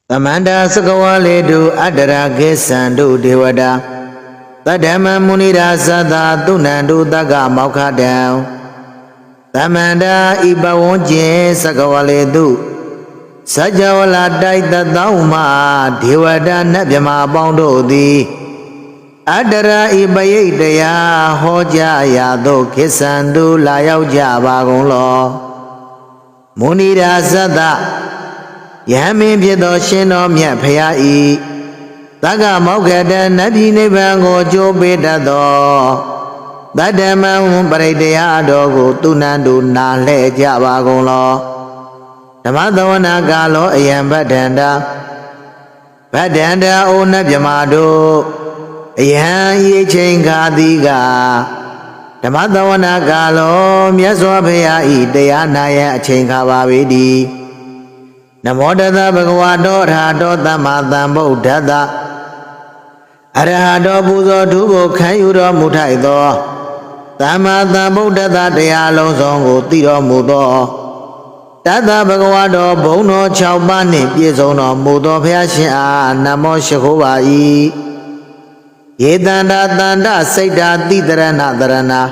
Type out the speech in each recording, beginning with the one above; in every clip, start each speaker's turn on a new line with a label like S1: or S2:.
S1: Tamanda Sakawale Adara Gesandu Devada Tadama Munira Sada Tunandu Daga Mauka down Tamanda Ibawonje Sakawale Sajawala Daita Dauma Devada Nabjama Bondo di Adara Ibayedaya Hoja Yado Gesandu Layau Jabagolo Munira Sada Yami Pido Shino Mia Payai Taga Mokada Nabi Nebango Jo Bedado Dadama Umbaredea Dogo Tunandu Nale Jabagolo Tamadawana Galo Ayam Badanda O Nabjamado Ayan Ye Chenga Diga Tamadawana Galo Miaswa Payai Deyanaya Chenga Babidi Namodada Bhagavato Rato Tamadam Buddhada Arahato Buzo Tubo Kayuro Mutaido Tamadam Buddhada Dialo Zongo Tiro Mudo Tata Bhagavato Bono Chaubani Piezono Mudo Pyasha Namo Shakovai Yedanda Tanda Saita Tidarana Darana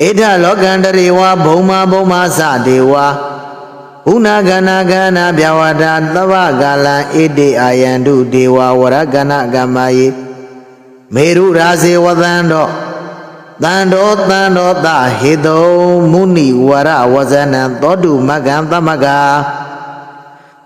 S1: Eda Lokandariwa Boma Sadewa Unagana Gana Biawada Tavagala Ede Ayandu Dewa Waragana Gamayi Meru Razi Wadando Tando Da Hido Muni Wara Wazana Todu Maganta Maga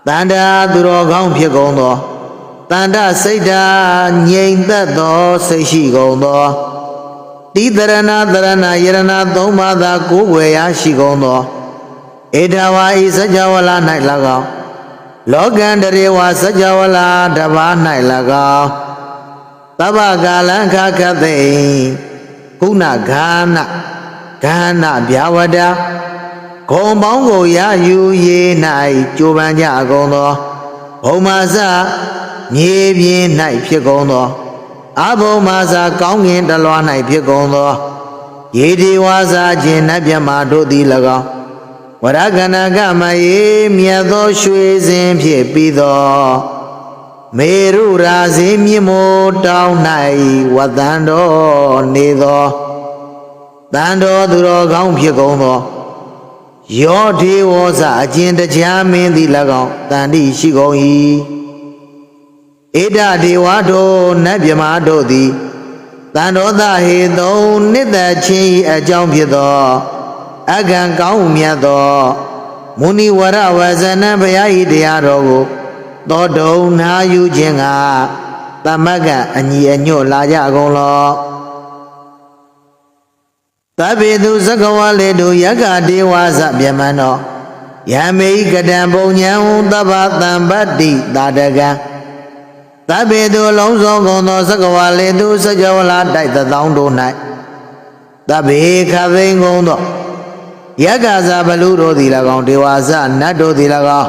S1: Tanda Durogong Piegondo Tanda Seda Nyenda Do Seshi Gondo Tidarana Darana Yerana Domada Kuweya Shigondo Edawa is a Jawala night lago. Logandere was a Jawala Dava night lago. Tabagalanka Kade Kuna Gana Biawada Kombongo Ya Yu Ye Night Jubanya Gondo Omaza Nye Night Piegondo Abo Maza Kong in the Loa Night Piegondo Yedi was a Jenabia di lago. Waragana Gama ye Miado Shuizim Piepido Meru Razim Yemo Down Nai Wadando Nido Dando Duro Gong Piegono Yoti was a Jinda Jamin di Lago Dandi Shigoi Eda de Wado Nabiamado di Dando da Hido Nida Chi a Jompido Agan Kaumiado Muni Wara Wazana Bayai Diarogo Dodo Na Yujenga Tamaga Anyo Laya Golo Tabedu Zakawale do Yaga Dewaza Biamano Yame Gadambo Nyan Tabatam Badi Dadaga Tabedu Lonzo Gono Zakawale do Sajawala Daita Dondo Night Tabe Kavengondo Yagaza Baluro di Lagon Dewaza Nado di Lagon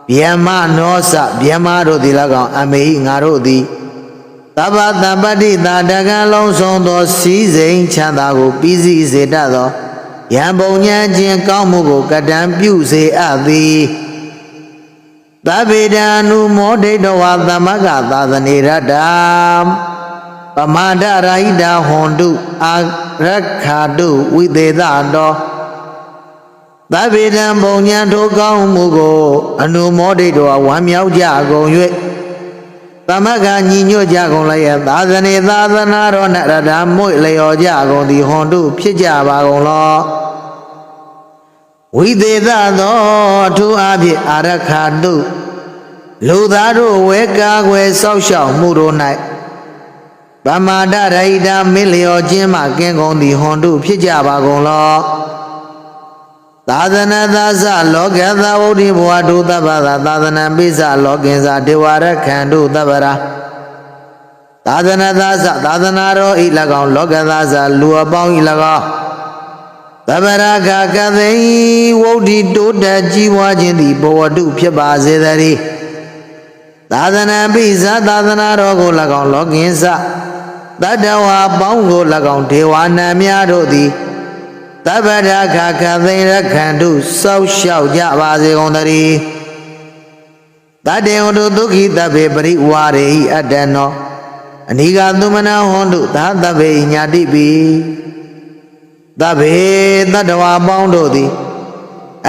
S1: Biama Nosa Biamaro di Lagon Ame Narodi Tabata Badi Dadaga Lonsondo Season Chandago Busy Zedado Yambonya Jin Kamugo Kadam Buse Adi Tabeda Nu Mode Doa Magata the Niradam Pamada Raida Hondu Agrakadu with the Dado Davidam Bonyan to Mugo, a new modido, a one meow jago, Tamaga Nino Jago Laya, Tazani Tazanaro Naradam Moileo Jago, the Hondu Pijaba law. We did that to Abi Arakadu Ludaro Weka, where social Mudo night. Bamada Raida Milio Jima Gangon, the Hondu Pijaba law. Tadana Daza Logada Odi Boadu Tabara, Tadana Biza Loginza Diwara Kandu Tabara. Tadana Daza, Tadanaro Ilagon, Logadaza, Luabong Ilago. Tabara Kakade, Wodi Doda Jiwajindi, Boadu Piabazedari. Tadana Biza, Tadanaro Lagon, Loginza. Tadawa Bongo Lagon, Tewana Miadodi. Tabada Kakade Kandu, so shall Javazi on the တေဟောတုဒုက္ခိတဗ္ဗေပရိဝါရေဟိအတ္တနောအနိဃသုမနာဟောတုသာတဗ္ဗေညာတိပိတဗ္ဗေတတ္တဝါပေါင်းတို့သည်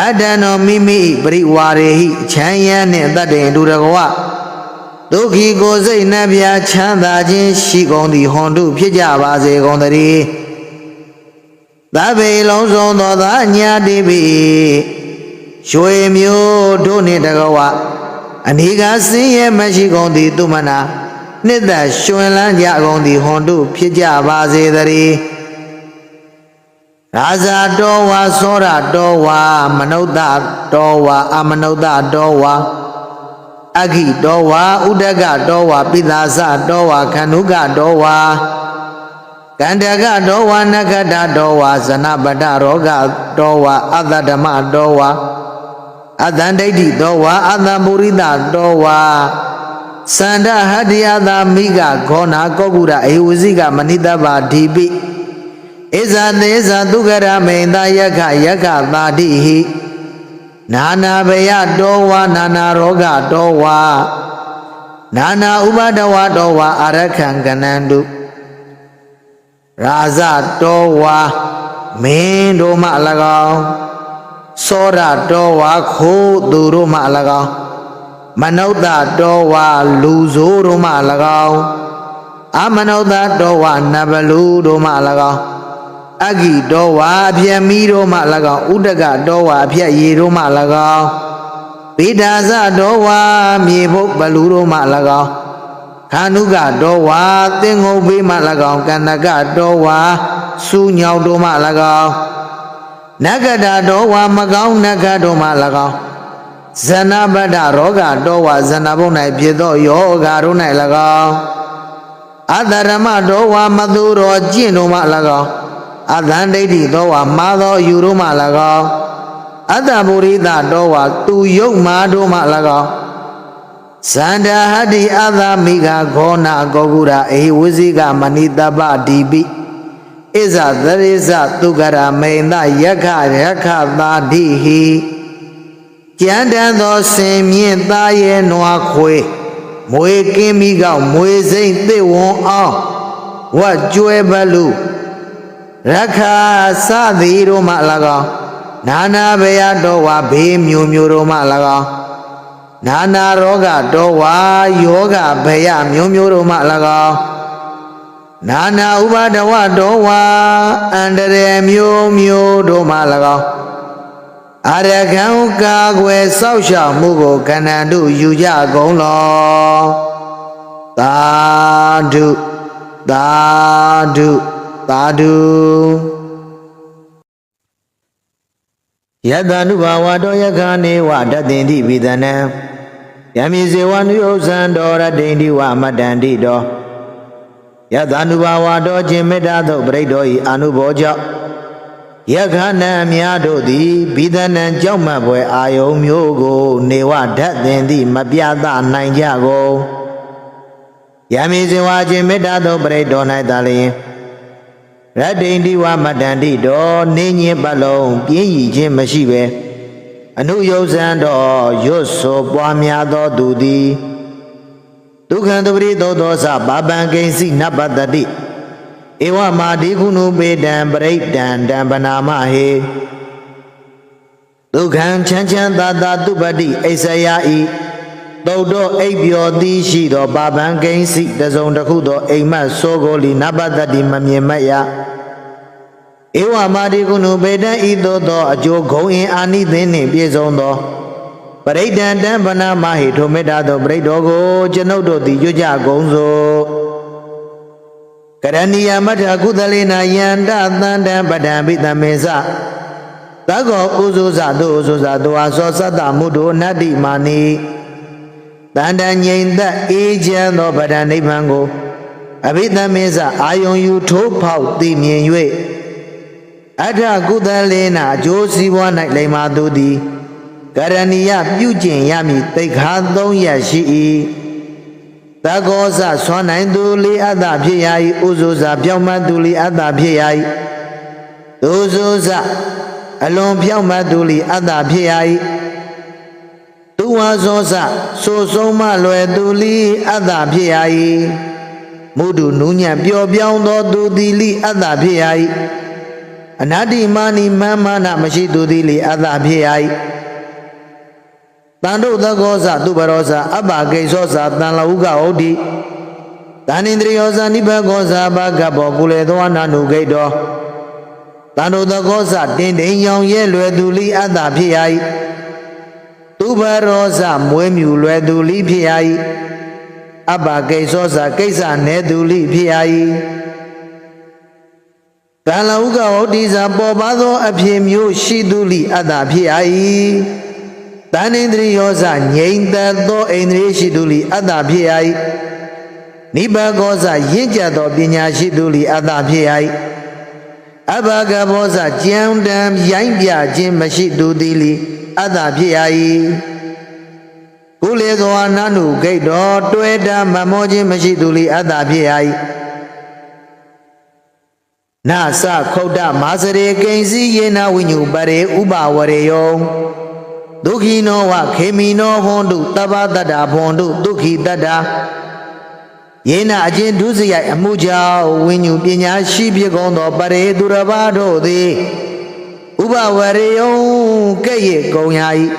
S1: အတ္တနောမိမိပရိဝါရေဟိချမ်းရနှင့်တတ္တေတုတကဝဒုက္ခိကိုစိတ်နှပြချမ်းသာခြင်းရှိကုန်သည်ဟွန်တုဖြစ်ကြပါစေကုန်သတည်းသဗ္ဗေလုံးစုံသောသာညာတိပိရွှေမျိုးတို့နှင့်တကဝအနိဃစင်းရဲမရှိကုန်သည်သူမနာနှစ်သက်ရှင်လန်းကြကုန်သည်ဟွန်တုဖြစ်ကြပါစေတည်းရာဇာတော်ဝါသောရတော်ဝါမနုဿတော်ဝါအမနုဿတော်ဝါအခိတော်ဝါဥဒကတော်ဝါပိသာစတော်ဝါခန္ဓုကတော်ဝါကန္တကတော်ဝါနဂတတော်ဝါဇနပတရောဂတော်ဝါအတ္တဓမ္မတော်ဝါအတ္တဒိဋ္ဌိတော်ဝါအတ္တမုရိဒတော်ဝါစန္ဒဟတ္တယသာမိကဂောနာကောကုရအေဝစီကမဏိတဗ္ဗဓိပိဣဇာသေဇာဒုက္ခရမေန္တယက္ခယက္ခသာတိဟိနာနာဘယတောဝါနာနာရောဂတောဝါနာနာဥပါဒဝတောဝါအရခံကနန္တုရာဇတောဝါမင်းတို့မှ၎င်းသောရတောဝါခိုးသူတို့မှ၎င်းမနုဿတောဝါလူဆိုးတို့မှ၎င်းအမနုဿတောဝါနဗလူတို့မှ၎င်းအဂိတောဝါအပြည့်မီတို့မှ၎င်းဥဒကတောဝါအပြည့်ရေတို့မှ၎င်းဗိဒါဇတောဝါမြေဘုတ်ဘလူတို့မှ၎င်းခန္ဓုကတောဝါသင်္ဃုတ်ဘေးမှ၎င်းကန္နကတောဝါစူးညောက်တို့မှ၎င်းနဂတတောဝါမကောင်းနဂတို့မှ၎င်းဇနပတ္တရောဂတောဝါဇနဘုံ၌ဖြစ်သောယောဂတို့၌၎င်းအတ္တရမတောဝါမသူတော်ကျင့်တို့မှ၎င်းအတ္တဒိဋ္ဌိတောဝါမာသောယူတို့မှ၎င်းအတ္တပုရိသတောဝါသူယုတ်မာတို့မှ၎င်းဇန္ဒဟတ္တိအတ္တမိဃဂောနာကောကုရအေဝစီကမဏိတဗ္ဗဓိပိဣဇသရိဇသုကရမေန္တယက္ခယက္ခသာတိဟိကျမ်းတန်သောစင်မြင့်သားရဲနွားခွေမွေကင်းမိကောက်မွေစိမ့်သစ်ဝွန်အောင်ဝတ်ကျွဲဘလူရခာစသည်တို့မှ၎င်းနာနာဘယတော်ဝါဘေးမျိုးမျိုးတို့မှ၎င်းနာနာရောဂတော်ဝါယောဂဘယမျိုးမျိုးတို့မှ၎င်းနာနာဥပါဒဝတော်ဝါအန္တရာယ်မျိုးမျိုးတို့မှ၎င်းအရခံကာကွယ်စောက်ရှောက်မှုကိုကဏ္ဍတို့ယူကြကုန်လောသာဓုသာဓုသာဓုယတနုဘာဝတောယခာနေဝတတ္တင်တိပိသနံယမိဇေဝနုဥ္ဇံတော်ရတ္တိတိဝမတ္တန္တိတောယတနုဘာဝတောခြင်းမေတ္တာသို့ပရိတောဤအနုဘောကြောင့်ယခာနံများတို့သည်ပိသနံကြောက်မှတ်ပွဲအာယုံမျိုးကိုနေဝဓာတ်တင်သည့်မပြသနိုင်ကြကုန်ယမိဇေဝခြင်းမေတ္တာသို့ပရိတော၌သာလျှင်ရတ္တိတိဝမတ္တန္တိတောနေညင်ပတ်လုံးပြင်းရည်ခြင်းမရှိပဲအနုယုဇံတော်ရွတ်ဆိုပွားများသောသူသည်ဒုက္ခံတပရိသောသောသဘာပံကိဉ္စီနပတ္တိဧဝမာဒီကုဏုပေတံပရိတံတံပနာမဟေဒုက္ခံချမ်းချမ်းသာသာတုပတိအိဆရာဤသုတ်တော်အိပ်ပျော်သည်ရှိသောဘာပံကိဉ္စီတစုံတစ်ခုသောအိမ်မက်စောကိုလီနပတ္တိမမြင်မရဧဝမာဒီကုဏုပေတံဤသို့သောအကျိုးဂုံအင်အာနိသင်နှင့်ပြည့်စုံသောပရိဒံတံပနာမဟိထိုမေတ္တာသောပရိတော်ကိုကျွန်ုပ်တို့သည်ရွတ်ကြကုန်စို့ကရဏီယမထကုသလေနာယန္တသန္တံပဒံပိသမေသသကောဥဇုဇတို့ဥဇုဇတောအသောသတ္တမုဒ္ဒိုနတ္တိမာနိတန္တငြိမ်သက်အေးချမ်းသောပဒံနိဗ္ဗာန်ကိုအဘိသမေသအာယုံယူထိုးဖောက်သိမြင်၍အထကုသလေနာအကျိုးစီးပွား၌လိမ္မာသူသည်ကရဏီယပြုကျင့်ရမည်သိက္ခာ3ရပ်ရှိ၏သကောဇဆွမ်းနိုင်သူလေးအတ္တဖြစ်ရာ၏ဥဇုဇပြောင်းမှတ်သူလေးအတ္တဖြစ်ရာ၏ဒုဇုဇအလွန်ပြောင်းမှတ်သူလေးအတ္တဖြစ်ရာ၏သူ ဝါဇောစဆိုဆုံးမလွယ်သူလိအတ္တဖြစ်ရ၏မုဒ္ဒနုညံ့ပျော်ပြောင်းသောသူသည်လိအတ္တဖြစ်ရ၏အနတ္တိမာနိမာနမရှိသူသည်လိအတ္တဖြစ်ရ၏တန်တုသကောဇသူပရောဇအပ္ပကိသောဇတန်လဟုကဟုတ်တိတန်ဣန္ဒြယောဇနိဗ္ဗကောဇဘာကဘောကုလေသောနာနုဂိတောတန်တုသကောဇတင်တိန်ရောင်ရဲလွယ်သူလိအတ္တဖြစ်ရ၏သူပရောဇမွေးမြူလွယ်သူလိဖြစ်ရ၏အပ္ပကိသောဇကိစ္စနေသူလိဖြစ်ရ၏တန်လဟုကဟုတ်တိဇပေါ်ပါသောအဖြစ်မျိုးရှိသူလိအတ္တဖြစ်ရ၏တန်ဣန္ဒြယောဇငြိမ်သက်သောဣန္ဒြေရှိသူလိအတ္တဖြစ်ရ၏နိဗ္ဗကောဇရင့်ကျက်သောပညာရှိသူလိအတ္တဖြစ်ရ၏အဘဂဘောဇကြံတံရိုင်းပြခြင်းမရှိသူသည်လိအတ္တဖြစ်ရ၏ကုလေသောအနန္တုဂိတ်တော်တွဲတာမမောခြင်းမရှိသူလိအတ္တဖြစ်ရ၏နာသခုတ်တမာစရေကိဉ္စီယေနဝိညုပရေဥပဝရေယောဒုက္ခိနောဝခေမိနောဟွန်တုတပ္ပတ္တဘွန်တုဒုက္ခိတတ္တယေနအချင်းဒုစရိုက်အမှုကြောင့်ဝိညုပညာရှိဖြစ်ကုန်သောပရေသူတစ်ပါးတို့သည်ဥပဝရေယောကဲ့ရဲ့ကုန်ရ၏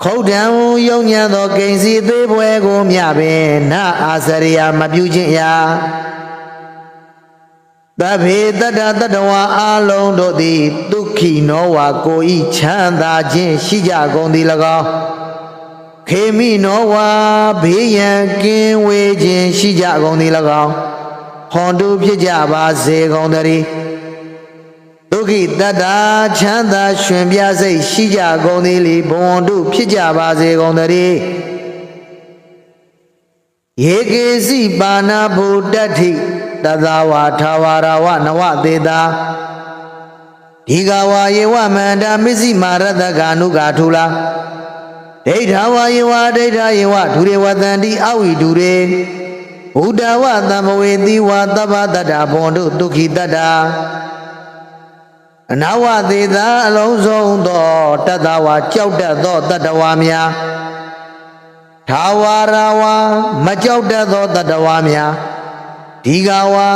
S1: ခုတ်တံယုံညံသောကိဉ္စီသေးပွဲကိုမြပင်နာအာစရိယမပြုခြင်းရာသဗ္ဗေတတ္တတတ္တဝါအာလုံးတို့သည်ဒုက္ခိနောဝါကိုဤချမ်းသာခြင်းရှိကြကုန်သည်၎င်းခေမိနောဝါဘေးရန်ကင်းဝေးခြင်းရှိကြကုန်သည်၎င်းဟွန်တုဖြစ်ကြပါစေကုန်တည်းဒုက္ခိတတ္တချမ်းသာရှင်ပြစိတ်ရှိကြကုန်သည်လေဘဝန္တုဖြစ်ကြပါစေကုန်တည်းယေကေစီပါဏဗုဒ္ဓတိတသဝါထာဝရဝနဝသေတာဒီကဝါယေဝမန္တာမစ္စည်းမာရတကနုကာထူလာဒိဋ္ဌာဝါယေဝဒိဋ္ဌာယေဝဒုရေဝတန္တိအဝိဒုရေဘုဒ္ဓဝတံဘဝေတိဝသဗ္ဗတတ္တဘွန်တုဒုက္ခိတတ္တအနာဝသေတာအလုံးစုံသောတတ္တဝါကြောက်တတ်သောတတ္တဝါများထာဝရဝါမကြောက်တတ်သောတတ္တဝါများဒီကဝါ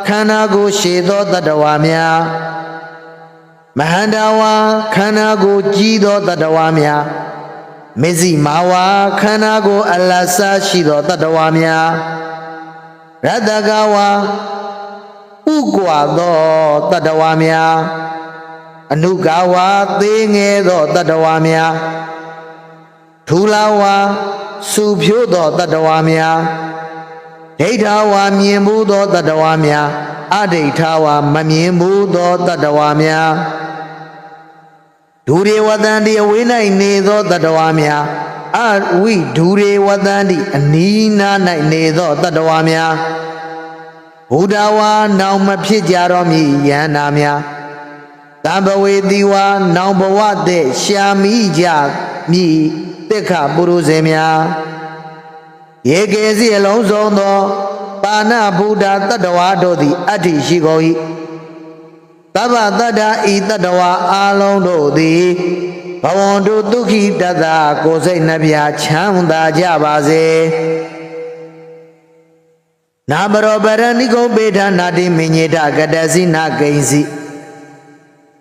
S1: ခန္ဓာကိုယ်ရှည်သောတတ္တဝါများမဟန္တာဝါခန္ဓာကိုယ်ကြီးသောတတ္တဝါများမစ္စည်းမာဝါခန္ဓာကိုယ်အလတ်စားရှိသောတတ္တဝါများရတ္တကဝါဥကွာသောတတ္တဝါများအနုကဝါသေးငယ်သောတတ္တဝါများထူလာဝါစုဖြိုးသောတတ္တဝါများဒိဋ္ဌာဝါမြင်မှုသောတတ္တဝါများအဒိဋ္ဌာဝါမမြင်မှုသောတတ္တဝါများဒုရေဝတန္တိအဝိ၌နေသောတတ္တဝါများအဝိဒုရေဝတန္တိအနီးနား၌နေသောတတ္တဝါများဘုဒ္ဓဝါနောင်မဖြစ်ကြတော်မူယန္နာများတံဘဝေတိဝါနောင်ဘဝတဲ့ရှာမိကြမည်တက်ခပုရုဇေများယေကေစီအလုံးစုံသောပါဏဗုဒ္ဓတတ္တဝါတို့သည်အတ္တိရှိကုန်၏သဗ္ဗတတ္တဤတတ္တဝါအာလုံးတို့သည်ဘဝန္တုဒုက္ခိတတ္တကိုယ်စိတ်နှပြချမ်းသာကြပါစေနာမရောပရဏိကုပေဌာနာတိမိညေတကတစီနာကိဉ္စီ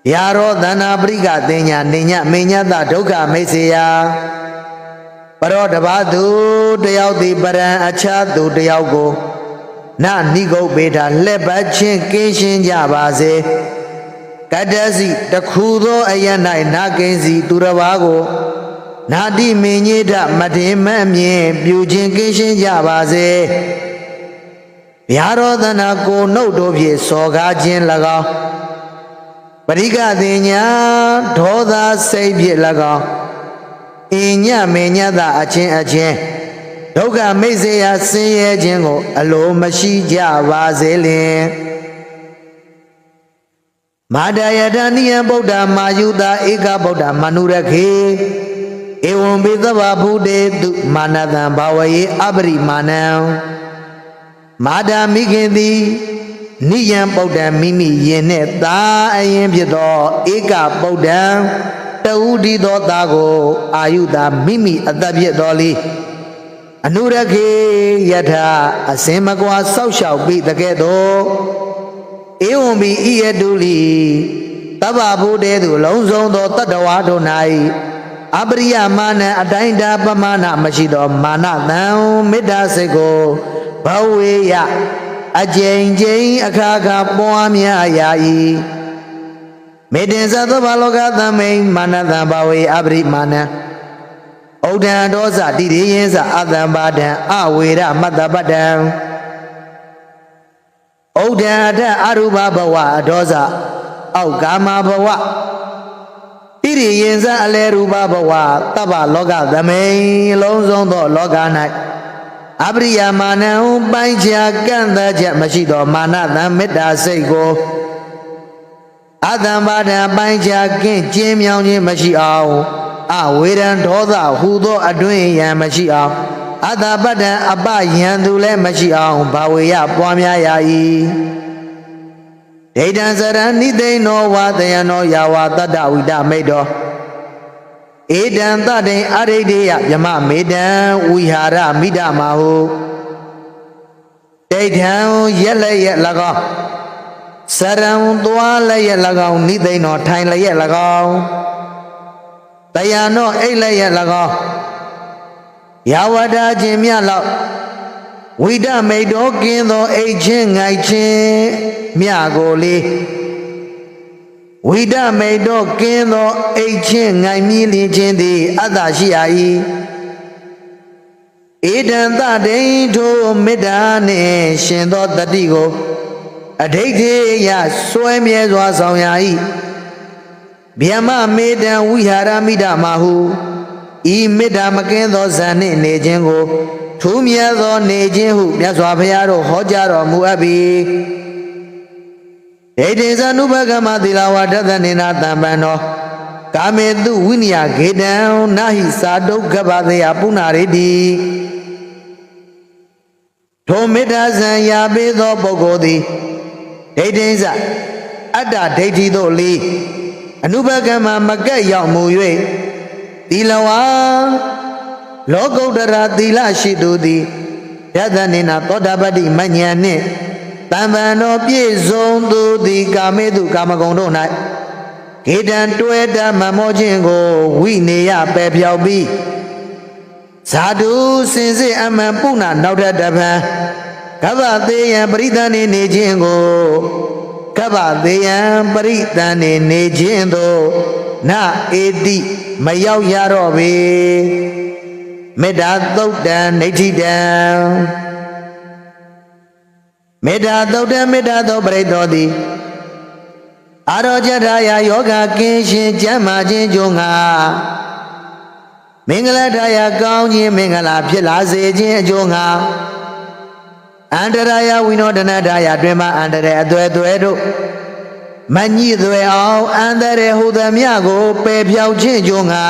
S1: ယာရောသန္နာပရိကတင်ညာနေညမိညတဒုက္ခမိတ်စေယပရောတပါသူတယောက်သည်ပရံအခြားသူတယောက်ကိုနာနိဂုတ်ပေတာလှက်ပတ်ချင်းကင်းရှင်းကြပါစေကတ္တစီတခုသောအယ၌နာကိဉ္စီသူတစ်ပါးကိုနာတိမင်းကြီးထမထေမမြင်ပြုခြင်းကင်းရှင်းကြပါစေဗျာရောသနာကိုနှုတ်တို့ဖြင့်စော်ကားခြင်း၎င်းပရိကတင်ညာဒေါသစိတ်ဖြင့်၎င်းအင်းညမေညတအချင်းအချင်းဒုက္ခမိတ်စေရာဆင်းရဲခြင်းကိုအလိုမရှိကြပါစေလင်မာတယတနိယဗုဒ္ဓမာယုတာဧကဗုဒ္ဓမနုရခေဧဝံပိသဗ္ဗဗုတေတုမာနတံဘာဝယေအပရိမာဏံမာတာမိခင်သည်နိယံဗုဒ္ဓမိမိယင်နှင့်သာအရင်ဖြစ်သောဧကဗုဒ္ဓံ တူဒီသောသားကိုအာယုသာမိမိအသက်ဖြစ်တော်လီအနုရခေယထာအစင်မကွာဆောက်ရှောက်ပြီးတကဲ့သို့ဧဝံဘီဤယတုလီတဗ္ဗဘုတေသူလုံးစုံသောတတ္တဝါတို့၌အပရိယမာနအတိုင်းတာပမာဏမရှိသောမာနတံမေတ္တာစိတ်ကိုဘဝေယအကျဉ်းချင်းအခါခါပွားများရာ၏မေတ္တင်သသောဘာလောကသမိန်မာနတံဘဝေအပရိမာနဩဒံဒောဇတိရိယင်းစအတံပါဒံအဝေရမတ္တပတ္တံဩဒံအထအရူပဘဝအဒောဇအောက်ကာမဘဝတိရိယင်းစအလေရူပဘဝတဗ္ဗလောကသမိန်လုံးစုံသောလောက၌အပရိယမာနံပိုင်းခြားကန့်သက်ချက်မရှိသောမာနတံမေတ္တာစိတ်ကိုအတံပါဒံပိုင်းခြားကင်းကျင်းမြောင်ခြင်းမရှိအောင်အဝေရန်ဒေါသဟူသောအတွင်းယံမရှိအောင်အတ္တပတ္တံအပယံသူလည်းမရှိအောင်ဘာဝေယပွားများရာ၏ဒိဋ္ဌံစရဏိသိနောဝါတယနောယာဝတတ္တဝိတမိတ်တော်ဧတံတတိအရိဋ္ဌေယယမမေတံဝိဟာရမိဒမဟုဒိဋ္ဌံရက်လည်းရက်၎င်းစရံသွားလည်းရက်၎င်းနိသိနောထိုင်လည်းရက်၎င်းတယနောအိတ်လည်းရက်၎င်းယာဝတာခြင်းမြလောက်ဝိဒမိတ်တော်ကင်းသောအိတ်ချင်းငိုက်ချင်းမြကိုလေဝိဒမိတ်တော်ကင်းသောအိတ်ချင်းငိုင်မြည်လင်းခြင်းသည်အတ္တရှိရ၏ဧတံတတိထိုမေတ္တာနှင့်ရှင်သောတတိကိုအဋိဋ္ဌေယစွဲမြဲစွာဆောင်ရ၏ဗျမမေတံဝိဟာရမိဒမဟုဤမေတ္တာမကင်းသောဇန်နှင့်နေခြင်းကိုထူးမြတ်သောနေခြင်းဟုမြတ်စွာဘုရားတို့ဟောကြားတော်မူအပ်ပြီဒိဋ္ဌိဇာနုပကမသီလဝါဒသနေနာတံပံသောကာမေတုဝိနည်းဂေတံနာဟိသာဒုက္ခပသေယပုဏ္ဏရေတိထိုမေတ္တာဇံရာပေးသောပုဂ္ဂိုလ်သည်ဒိဋ္ဌိဇအတ္တဒိဋ္ဌိတို့လီအနုပကမမကက်ရောက်မူ၍သီလဝါလောကုတ္တရာသီလရှိသူသည်ယသနေနာသောတာပတ္တိမဉ္ဇဉ်နှင့်တံပံတော်ပြည့်စုံသူသည်ကာမေတုကာမဂုဏ်တို့၌ဂေတံတွဲတမမောခြင်းကိုဝိနေယပယ်ဖြောက်ပြီးဇာတုစင်စစ်အမှန်ပုဏ္ဏနောက်ထပ်တပံကဗ္ဗသေးယံပရိသန်နေခြင်းကိုကဗ္ဗသေးယံပရိသန်နေခြင်းသို့နဧတိမရောက်ရတော့ပေမေတ္တာသုတ်တံနေဋ္ဌိတံမေတ္တာသုတ်တံမေတ္တာသောပရိသောသည်အာရောကြထာယယောဂကင်းရှင်ကျမ်းမာခြင်းကြုံငါမင်္ဂလာတရားကောင်းခြင်းမင်္ဂလာဖြစ်လာစေခြင်းအကျိုးငါအန္တရာယဝိနောဒနာတရားတွင်မှအန္တရာအသွဲသွဲတို့မညိသွဲအောင်အန္တရာဟုသမျှကိုပယ်ဖြောက်ခြင်းကြုံငါ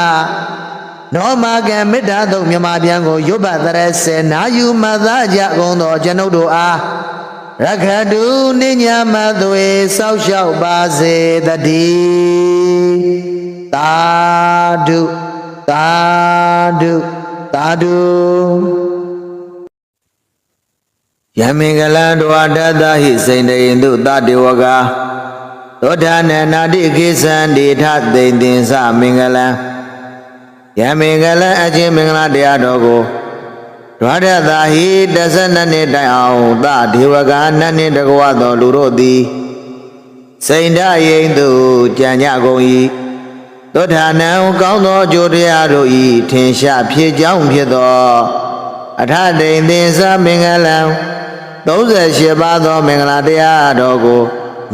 S1: နောမကံမေတ္တာသုတ်မြမပြန်ကိုရွတ်ပတ်တရစေနာယူမသာကြကုန်သောကျွန်ုပ်တို့အားရခတုနိညာမသွေစောက်ရှောက်ပါစေတည်းသာဓုသာဓုသာဓုယမင်္ဂလံဒဝတတဟိစိန်တေယတုတတေဝကသောဌာနနာတိကိသံဒေထသိမ့်သင်္စမင်္ဂလံယမင်္ဂလံအချင်းမင်္ဂလာတရားတော်ကိုဒွါရတာဟိ12နှစ်တိုင်အောင်သဒေဝကနတ်နှင့်တကွသောလူတို့သည်စိန်ဓာယိန်သူကြံ့ကြကုန်၏သောဌာနံကောင်းသောအကျိုးတရားတို့၏ထင်ရှားဖြစ်ကြောင်းဖြစ်သောအထတိန်သင်္စမင်္ဂလံ38ပါးသောမင်္ဂလာတရားတော်ကို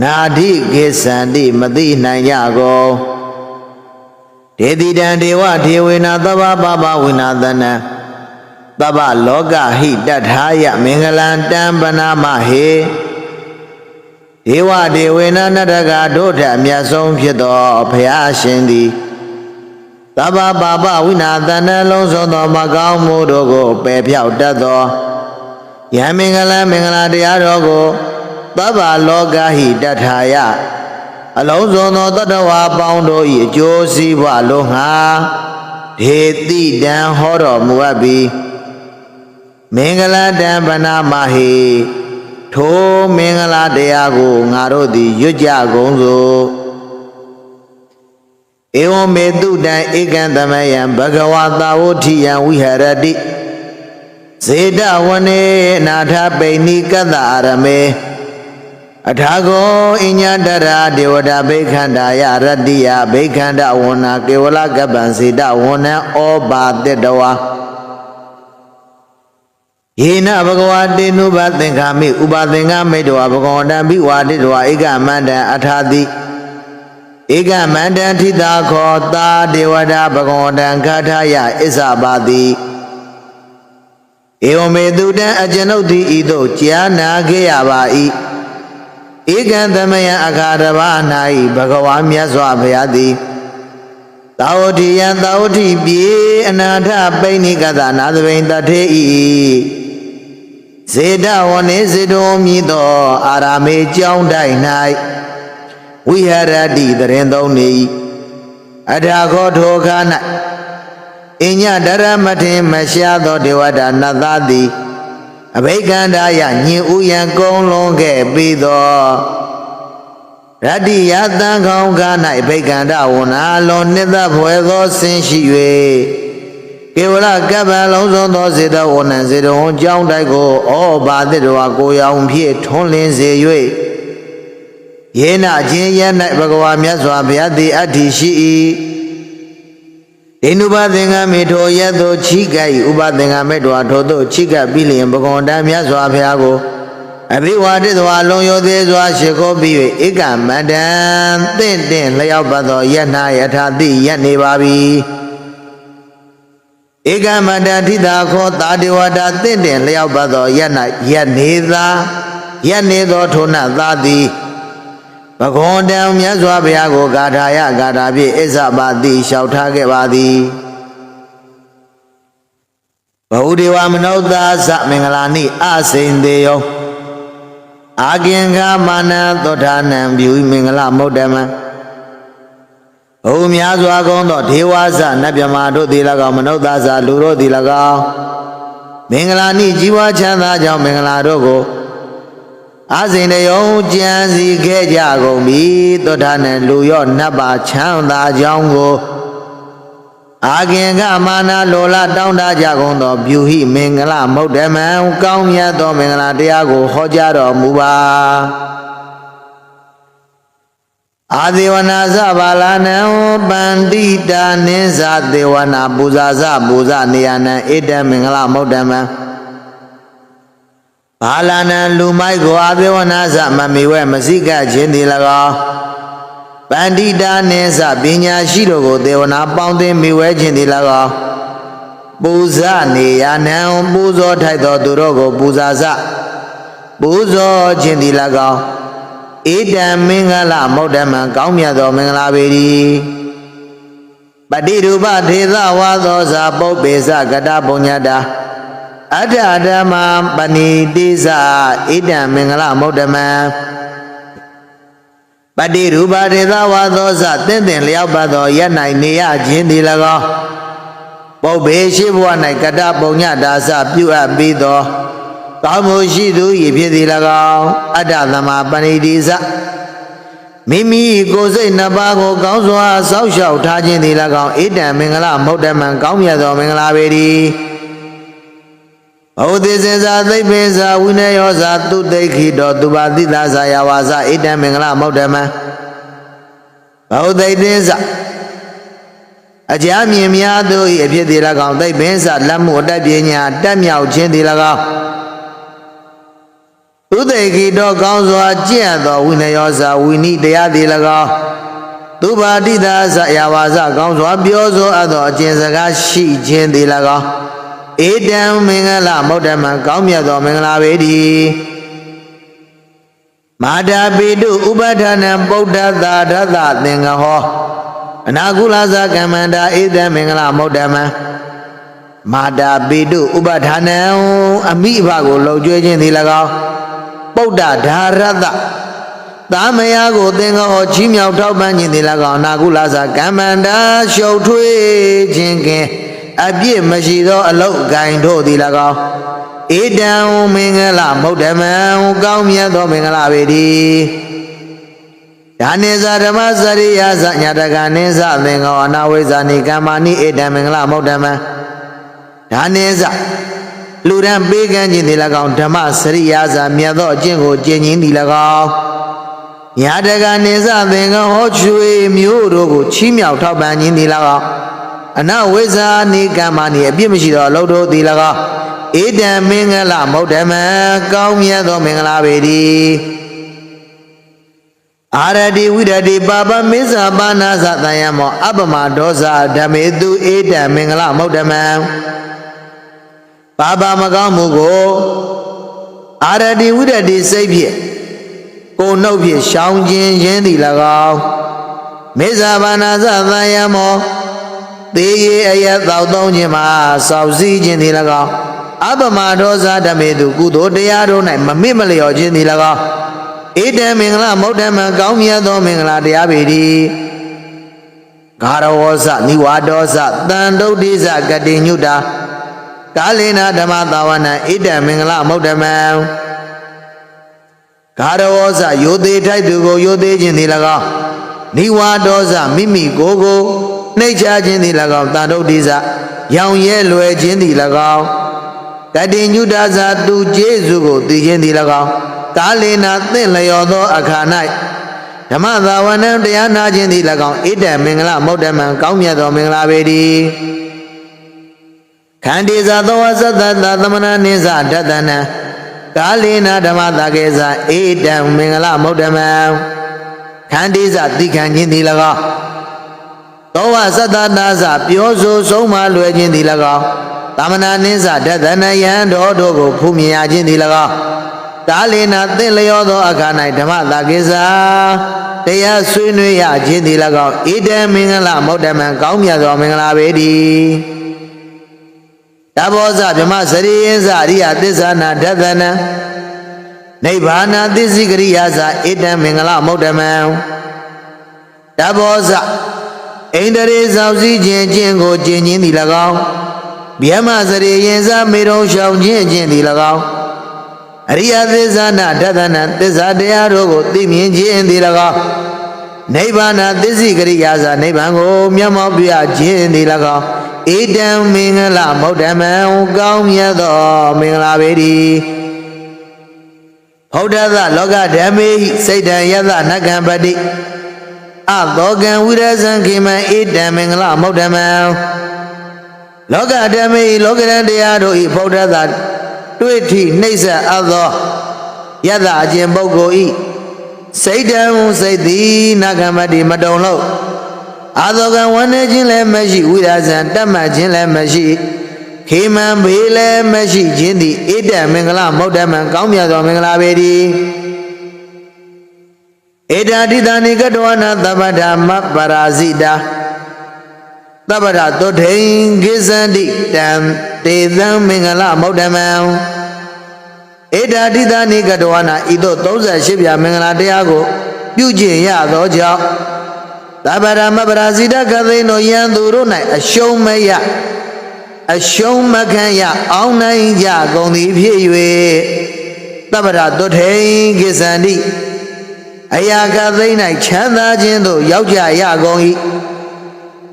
S1: နာတိကိသန္တိမသိနိုင်ကြကုန်ဒေတိတံဒေဝထေဝေနသဗ္ဗပပဝိနာသနံသဗ္ဗလောကဟိတထာယမင်္ဂလံတံပနာမဟေဒေဝဒေဝေနနတကတို့ထအမြတ်ဆုံးဖြစ်သောဘုရားရှင်သည်သဗ္ဗပပဝိနာသနံလုံးစုံသောမကောင်းမှုတို့ကိုပယ်ဖြောက်တတ်သောယံမင်္ဂလံမင်္ဂလာတရားတော်ကိုသဗ္ဗလောကဟိတထာယ အလုံးစုံသောတတ္တဝါပေါင်းတို့၏အကျိုးစီးပွားလုံးငါဒေတိတံဟောတော်မူအပ်ပြီးမင်္ဂလာတံဗနာမဟိထိုမင်္ဂလာတရားကိုငါတို့သည်ရွတ်ကြကုန်စို့ဧဝံမေတုတံဧကံသမယံဘဂဝါသာဝတိယံဝိဟရတိဇေတဝနေနာထပိဏိကတ္တအာရမေအထာဂောအညတရာဒေဝတာဘိခန္ဓာယရတ္တိယဘိခန္ဓဝန္နာကေဝလကပ္ပံစေတဝန္နံဩဘာတတဝါယေနဘဂဝတေနုဘသင်္ခာမိဥပသင်္ခာမိတောဘဂဝန္တံဘိဝါတိတောဧကမန္တံအထာတိဧကမန္တံထိတာခောသာဒေဝတာဘဂဝန္တံခါထာယအစ္ဆပါတိဧဝမေတုတံအကျွန်ုပ်သည်ဤသို့ကြားနာခဲ့ရပါ၏ဧကံသမယံအခါတပါး၌ဘဂဝါမြတ်စွာဘုရားသည်သာဝတိယံသာဝတိပြေအနာထပိဏိကသနာသဘိန်တထေဤဇေတဝနေဇေတောမြည်သောအာရမေကျောင်းတိုက်၌ဝိဟရတိတရင်သုံးနေအထာခောထိုခါ၌အညတရမထင်မရှားသောဒေဝတာနတ်သားသည်အဘိက္ခန္ဓာယညင်ဥယံကုံလုံးခဲ့ပြီးသောရတ္တိယသံခေါင်ကား၌ဘိက္ခန္ဓဝနာလွန်နှစ်သက်ဖွယ်သောဆင်းရှိ၍ကေဝလကပ္ပံလုံးစုံသောစေတဝနံစေတဝံကြောင်းတိုက်ကိုဩဘာတိတဝါကိုရောင်ဖြင့်ထွန်းလင်းစေ၍ယေနချင်းယ၌ဘဂဝါမြတ်စွာဘုရားသည်အတ္တိရှိ၏ဒေနုပသင်္ကမေထိုယသို့ချိကပ်၏ဥပသင်္ကမေတောထိုသို့ချိကပ်ပြီးလျင်ဘဂဝန္တမြတ်စွာဘုရားကိုအဘိဝါဒိတဝါလုံးရောသေးစွာရှိခိုးပြီး၍ဧကမန္တံတင့်တင့်လျောက်ပတ်သောယတနာယထာတိယနေပါပြီဧကမန္တထိတာခောသာဒေဝတာတင့်တင့်လျောက်ပတ်သောယတနာယနေသာယနေသောထိုနတ်သာသည်ဘဂဝန္တမြတ်စွာဘုရားကိုဂါထာယဂါထာဖြင့်အစ္ဆပါတိလျှောက်ထားခဲ့ပါသည်ဘဟုဒေဝမနုဿာသမင်္ဂလာနိအစိန်တေယောအာကင်္ခမာနသောထာနံပြုမင်္ဂလမုဒ္ဓမံဘုံများစွာကုန်သောဒေဝဇနတ်မြမာတို့သည်၎င်းမနုဿာဇလူတို့သည်၎င်းမင်္ဂလာနိជីဝချမ်းသာကြောင့်မင်္ဂလာတို့ကိုအာစိန်တယုံကြံစီခဲ့ကြကုန်ပြီသောထာနံလူရော့နတ်ပါချမ်းသာကြောင်းကိုအာကင်္ခမာနလောလတောင်းတကြကုန်သောပြုဟိမင်္ဂလမုဒ္ဓမံကောင်းမြတ်သောမင်္ဂလာတရားကိုဟောကြားတော်မူပါအာဒေဝနာသဘာလနံပန္တိတာနိသဒေဝနာပူဇာသပူဇာနေယနံဧတံမင်္ဂလမုဒ္ဓမံဘာလနံလူမိုက်ကိုအာဒေဝနာသမမီဝဲမစိကခြင်းသည်၎င်းပန္တိတာနိသပညာရှိတို့ကိုဒေဝနာပေါင်းသင်မိဝဲခြင်းသည်၎င်းပူဇာနေယနံပူဇော်ထိုက်သောသူတို့ကိုပူဇာသပူဇော်ခြင်းသည်၎င်းဧတံမင်္ဂလမုဒ္ဓမံကောင်းမြတ်သောမင်္ဂလာပေ၏ပတိရူပထေသဝါသောဇာပုပ္ပေသကတပုညတာအတ္တဓမ္မပဏိတိသဧတံမင်္ဂလမုဒ္ဓမံပတိရူပထေသဝါသောဇသင့်လျောက်ပတ်သောယ၌နေရခြင်းသည်၎င်းပုပ္ပေရှိဘဝ၌ကတပုညတာသပြုအပ်ပြီးသောကောင်းမှုရှိသူ၏ဖြစ်သည်၎င်းအတ္တသမပဏိတိသမိမိကိုယ်စိတ်နှစ်ပါးကိုကောင်းစွာစောင့်ရှောက်ထားခြင်းသည်၎င်းဧတံမင်္ဂလမုဒ္ဓမံကောင်းမြတ်သောမင်္ဂလာပေ၏ဘုသေစေသာသိပ္ပေသာဝိနယောသာသူတိခိတောသူပါတိသာဇာယဝါစာဧတံမင်္ဂလမုဒ္ဓမံဘုသိတေသအကြမြင်များသူ၏အဖြစ်သည်၎င်းသိပ္ပေသာလက်မှုအတတ်ပညာတက်မြောက်ခြင်းသည်၎င်းသူတိခိတောကောင်းစွာကျင့်သောဝိနယောဇာဝိနိတရားသည်၎င်းသူပါတိသာဇယဝါဇကောင်းစွာပြောဆိုအပ်သောအကျင့်စကားရှိခြင်းသည်၎င်းဧတံမင်္ဂလမုဒ္ဓမံကောင်းမြတ်သောမင်္ဂလာပေတည်းမာတာပိတုဥပဌာနံပုဒ္ဓသာဓသသင်္ဃဟောအနာကုလသကမ္မန္တာဧတံမင်္ဂလမုဒ္ဓမံမာတာပိတုဥပဌာနံအမိဘကိုလှုပ်ကြွေးခြင်းသည်၎င်းပုဒ္ဓဓာရသ သာမယာကိုသင်္ကဟောချီးမြှောက်ထောက်ပံ့ခြင်းသည်၎င်းအနာကုလသာကမ္မန္တာရှုပ်ထွေးခြင်းကင်းအပြစ်မရှိသောအလုတ်ဂိုင်တို့သည်၎င်းဧတံမင်္ဂလမௌဓမံကောင်းမြတ်သောမင်္ဂလာပေတည်းဒါနိဇာဓမ္မစရိယာဇညာတကနိဇသင်္ကောအနာဝိဇာနိကမ္မာနိဧတံမင်္ဂလမௌဓမံဒါနိဇလူရန်ပေးကမ်းခြင်းသည်၎င်းဓမ္မစရိယာဇမြတ်သောအကျင့်ကိုကျင့်ခြင်းသည်၎င်းညာတကနိဇသင်္ကောဟောချွေမျိုးတို့ကိုချီးမြှောက်ထောက်ပံ့ခြင်းသည်၎င်းအနာဝိဇာနိကမ္မာနိအပြစ်မရှိသောအလုပ်တို့သည်၎င်းဧတံမင်္ဂလမௌဓမံကောင်းမြတ်သောမင်္ဂလာပေတည်းအာရတိဝိရတိပါပမေဇာပါဏာသတယမောအပမဒောဇာဓမေတုဧတံမင်္ဂလမௌဓမံပါပမကောင်းမှုကိုအာရတိဝိရတိစိတ်ဖြင့်ကိုနှုတ်ဖြင့်ရှောင်ခြင်းခြင်းသည်၎င်းမေဇာပါဏာသတယမောသေရေအယသောက်သုံးခြင်းမှာစောက်စည်းခြင်းသည်၎င်းအပမဒောဇာဓမေတုကုသိုလ်တရားတို့၌မမေ့မလျော့ခြင်းသည်၎င်းဧတံမင်္ဂလမௌဓမံကောင်းမြတ်သောမင်္ဂလာတရားပေတည်းဂါရဝောဇနိဝါဒောဇတန်တုတ်တိဇကတိညုတာကာလေနာဓမ္မသာဝနံဧတံမင်္ဂလမௌဓမံဂါရဝောဇယောသေးထိုက်သူကိုယောသေးခြင်းသည်၎င်းနိဝါဒောဇမိမိကိုယ်ကိုနှိမ့်ချခြင်းသည်၎င်းတန်တုတ်တိဇရောင်ရဲလွယ်ခြင်းသည်၎င်းကတိညုတာဇသူကျေးဇူးကိုသိခြင်းသည်၎င်းကာလေနာသင့်လျော်သောအခါ၌ဓမ္မသာဝနံတရားနာခြင်းသည်၎င်းဧတံမင်္ဂလမௌဓမံကောင်းမြတ်သောမင်္ဂလာပေတည်းခန္တီဇသောဝသတ္တသမဏနိဇဒတနံကာလေနာဓမ္မသာကေဇဧတံမင်္ဂလမௌဓမံခန္တီဇသိခံခြင်းသည်၎င်းသောဝသတ္တနာဇပြောဆိုဆုံးမလွယ်ခြင်းသည်၎င်းသမဏနိဇဒတနယံတော်တို့ကိုဖူးမြင်ရခြင်းသည်၎င်းကာလေနာသင်လျောသောအခါ၌ဓမ္မသာကိစ္စတရားဆွေးနွေးရခြင်းသည်၎င်းဧတံမင်္ဂလမௌဓမံကောင်းမြတ်သောမင်္ဂလာပေတည်းတဘောဇဗြဟ္မစရိယဇအရိယသစ္ဆာနာဒသနံနိဗ္ဗာနသစ္စိကရိယာဇဧတံမင်္ဂလမௌဓမံတဘောဇဣန္ဒြေစောင့်စည်းခြင်းကိုကျင့်ခြင်းသည်၎င်းဗြဟ္မစရိယဇမေရုံရှောင်ခြင်းသည်၎င်းအရိယသစ္စာနာဒသနံသစ္စာတရားတို့ကိုသိမြင်ခြင်းသည်၎င်းနိဗ္ဗာန်သစ္စိကရိယာဇာနိဗ္ဗာန်ကိုမျက်မှောက်ပြုခြင်းသည်၎င်းဧတံမင်္ဂလမௌဓမံကောင်းမြတ်သောမင်္ဂလာပေတည်းဘုဒ္ဓသလောကဓမ္မေဟိစိတ်တံယသနကံပတိအသောကံဝိရဇံခေမံဧတံမင်္ဂလမௌဓမံလောကဓမ္မေဟိလောကရန်တရားတို့ဤဘုဒ္ဓသတွေ့ထိနှိမ့်ဆက်အပ်သောယသအကျင့်ပုဂ္ဂိုလ်ဤစိတ်တံစိတ်သည်နာဂမတိမတုံလို့အာသောကံဝန္နေခြင်းလည်းမရှိဝိရာဇံတတ်မှတ်ခြင်းလည်းမရှိခေမံဘေးလည်းမရှိခြင်းသည်ဧတံမင်္ဂလမௌဓမံကောင်းမြတ်သောမင်္ဂလာပေတည်းဧတာတိတာနိကတဝနာသဗ္ဗဓမ္မပရာဇိတာသဗ္ဗရသုထိန်ကိသန္တိတံတေသံမင်္ဂလမௌဓမံဧတာတိတာနိကတဝနာဤသို့38ပြာမင်္ဂလာတရားကိုပြုကျင့်ရသောကြောင့်သဗ္ဗရမပရာဇိတကသိဏောယံသူတို့၌အရှုံးမရအရှုံးမခံရအောင်နိုင်ကြကုန်သည်ဖြစ်၍သဗ္ဗရသုထိန်ကိသန္တိအရာကသိ၌ချမ်းသာခြင်းသို့ရောက်ကြရကုန်၏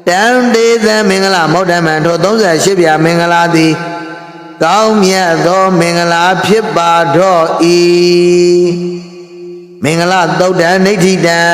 S1: တံတေသံမင်္ဂလမௌဓမံထို38ပြာမင်္ဂလာသည်ကောင်းမြတ်သောမင်္ဂလာဖြစ်ပါတော့၏မင်္ဂလသုတ်တံနိဋ္ဌိတံ